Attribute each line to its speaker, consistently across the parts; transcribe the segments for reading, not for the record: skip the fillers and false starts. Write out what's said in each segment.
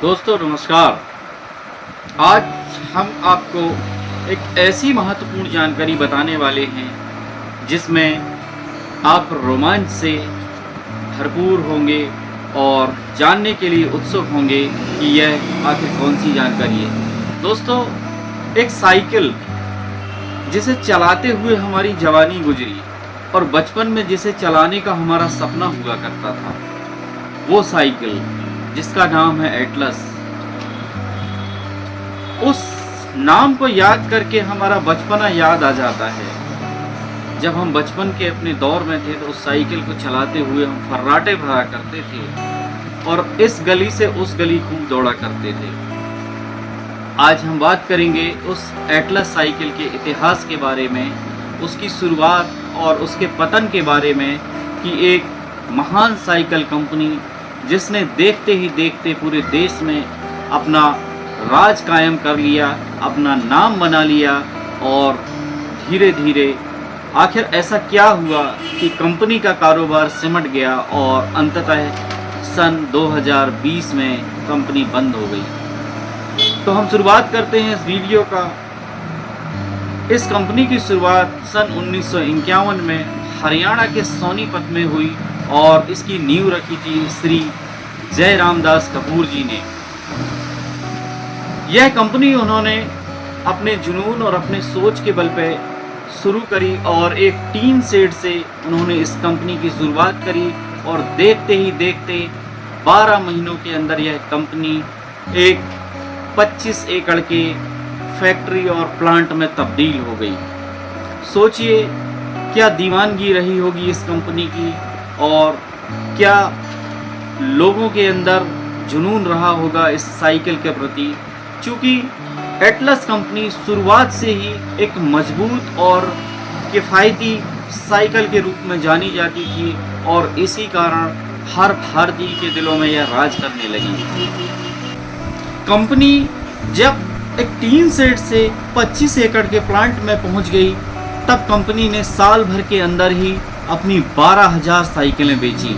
Speaker 1: दोस्तों नमस्कार। आज हम आपको एक ऐसी महत्वपूर्ण जानकारी बताने वाले हैं जिसमें आप रोमांच से भरपूर होंगे और जानने के लिए उत्सुक होंगे कि यह आखिर कौन सी जानकारी है। दोस्तों, एक साइकिल जिसे चलाते हुए हमारी जवानी गुजरी और बचपन में जिसे चलाने का हमारा सपना हुआ करता था, वो साइकिल जिसका नाम है एटलस। उस नाम को याद करके हमारा बचपना याद आ जाता है। जब हम बचपन के अपने दौर में थे तो उस साइकिल को चलाते हुए हम फर्राटे भरा करते थे और इस गली से उस गली खूब दौड़ा करते थे। आज हम बात करेंगे उस एटलस साइकिल के इतिहास के बारे में, उसकी शुरुआत और उसके पतन के बारे में कि एक महान साइकिल कंपनी जिसने देखते ही देखते पूरे देश में अपना राज कायम कर लिया, अपना नाम बना लिया और धीरे धीरे आखिर ऐसा क्या हुआ कि कंपनी का कारोबार सिमट गया और अंततः सन 2020 में कंपनी बंद हो गई। तो हम शुरुआत करते हैं इस वीडियो का। इस कंपनी की शुरुआत सन 1951 में हरियाणा के सोनीपत में हुई और इसकी नींव रखी थी श्री जय रामदास कपूर जी ने। यह कंपनी उन्होंने अपने जुनून और अपने सोच के बल पे शुरू करी और एक टीन शेड से उन्होंने इस कंपनी की शुरुआत करी और देखते ही देखते 12 महीनों के अंदर यह कंपनी एक 25 एकड़ के फैक्ट्री और प्लांट में तब्दील हो गई। सोचिए क्या दीवानगी रही होगी इस कंपनी की और क्या लोगों के अंदर जुनून रहा होगा इस साइकिल के प्रति। चूँकि एटलस कंपनी शुरुआत से ही एक मजबूत और किफ़ायती साइकिल के रूप में जानी जाती थी और इसी कारण हर भारतीय के दिलों में यह राज करने लगी। कंपनी जब एक टीन शेड से 25 एकड़ के प्लांट में पहुंच गई, तब कंपनी ने साल भर के अंदर ही अपनी 12,000 साइकिलें बेची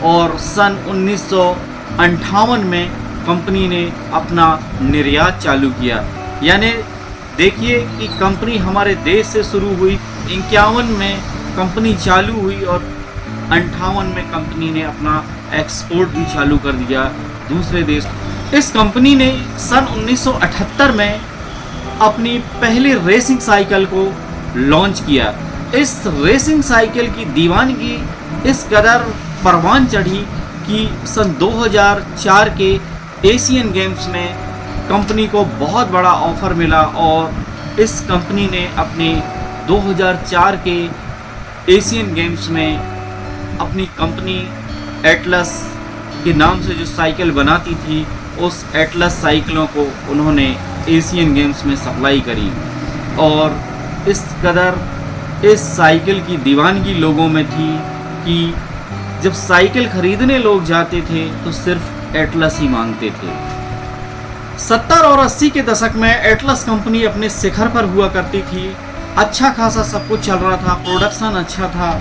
Speaker 1: और सन 1958 में कंपनी ने अपना निर्यात चालू किया। यानी देखिए कि कंपनी हमारे देश से शुरू हुई, 51 में कंपनी चालू हुई और 58 में कंपनी ने अपना एक्सपोर्ट भी चालू कर दिया दूसरे देश। इस कंपनी ने सन 1978 में अपनी पहली रेसिंग साइकिल को लॉन्च किया। इस रेसिंग साइकिल की दीवानगी इस कदर परवान चढ़ी कि सन 2004 के एशियन गेम्स में कंपनी को बहुत बड़ा ऑफर मिला और इस कंपनी ने अपने 2004 के एशियन गेम्स में अपनी कंपनी एटलस के नाम से जो साइकिल बनाती थी, उस एटलस साइकिलों को उन्होंने एशियन गेम्स में सप्लाई करी और इस कदर इस साइकिल की दीवानगी लोगों में थी कि जब साइकिल खरीदने लोग जाते थे तो सिर्फ एटलस ही मांगते थे। 70 और 80 के दशक में एटलस कंपनी अपने शिखर पर हुआ करती थी। अच्छा खासा सब कुछ चल रहा था, प्रोडक्शन अच्छा था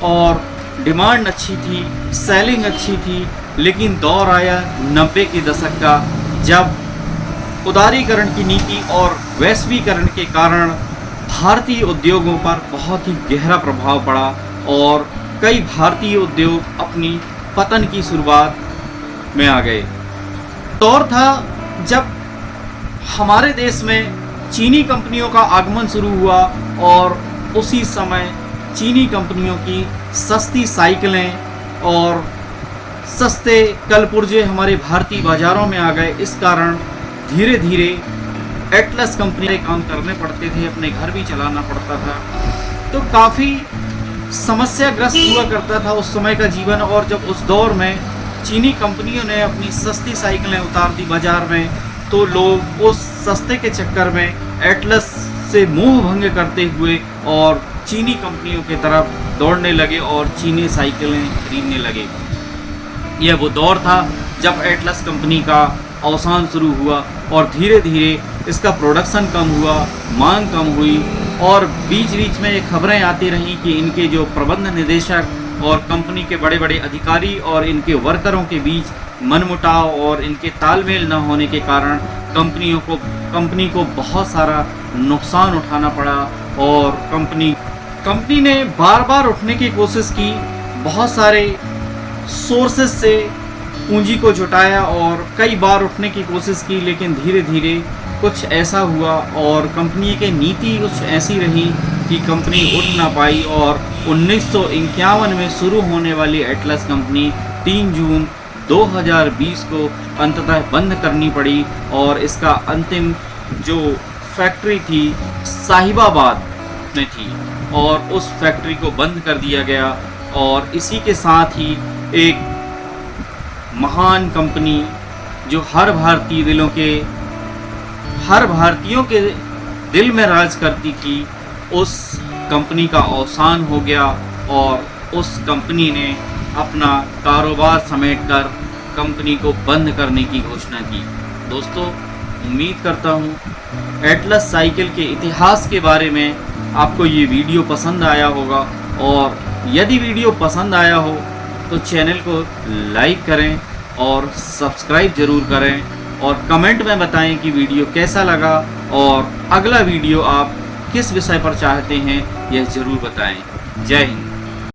Speaker 1: और डिमांड अच्छी थी, सेलिंग अच्छी थी। लेकिन दौर आया 90 के दशक का, जब उदारीकरण की नीति और वैश्वीकरण के कारण भारतीय उद्योगों पर बहुत ही गहरा प्रभाव पड़ा और कई भारतीय उद्योग अपनी पतन की शुरुआत में आ गए। दौर था जब हमारे देश में चीनी कंपनियों का आगमन शुरू हुआ और उसी समय चीनी कंपनियों की सस्ती साइकिलें और सस्ते कलपुर्जे हमारे भारतीय बाज़ारों में आ गए। इस कारण धीरे धीरे एटलस कंपनी के काम करने पड़ते थे, अपने घर भी चलाना पड़ता था, तो काफ़ी समस्याग्रस्त हुआ करता था उस समय का जीवन। और जब उस दौर में चीनी कंपनियों ने अपनी सस्ती साइकिलें उतार दी बाज़ार में, तो लोग उस सस्ते के चक्कर में एटलस से मोह भंग करते हुए और चीनी कंपनियों की तरफ दौड़ने लगे और चीनी साइकिलें खरीदने लगे। यह वो दौर था जब एटलस कंपनी का अवसान शुरू हुआ और धीरे धीरे इसका प्रोडक्शन कम हुआ, मांग कम हुई और बीच बीच में ये खबरें आती रहीं कि इनके जो प्रबंध निदेशक और कंपनी के बड़े बड़े अधिकारी और इनके वर्करों के बीच मनमुटाव और इनके तालमेल न होने के कारण कंपनी को बहुत सारा नुकसान उठाना पड़ा। और कंपनी ने बार बार उठने की कोशिश की, बहुत सारे सोर्सेस से पूंजी को जुटाया और कई बार उठने की कोशिश की, लेकिन धीरे धीरे कुछ ऐसा हुआ और कंपनी की नीति कुछ ऐसी रही कि कंपनी उठ ना पाई। और 1951 में शुरू होने वाली एटलस कंपनी 3 जून 2020 को अंततः बंद करनी पड़ी। और इसका अंतिम जो फैक्ट्री थी साहिबाबाद में थी और उस फैक्ट्री को बंद कर दिया गया। और इसी के साथ ही एक महान कंपनी जो हर भारतीयों के दिल में राज करती थी, उस कंपनी का अवसान हो गया और उस कंपनी ने अपना कारोबार समेटकर कंपनी को बंद करने की घोषणा की। दोस्तों, उम्मीद करता हूँ एटलस साइकिल के इतिहास के बारे में आपको ये वीडियो पसंद आया होगा। और यदि वीडियो पसंद आया हो तो चैनल को लाइक करें और सब्सक्राइब ज़रूर करें और कमेंट में बताएं कि वीडियो कैसा लगा और अगला वीडियो आप किस विषय पर चाहते हैं, यह ज़रूर बताएं। जय हिंद।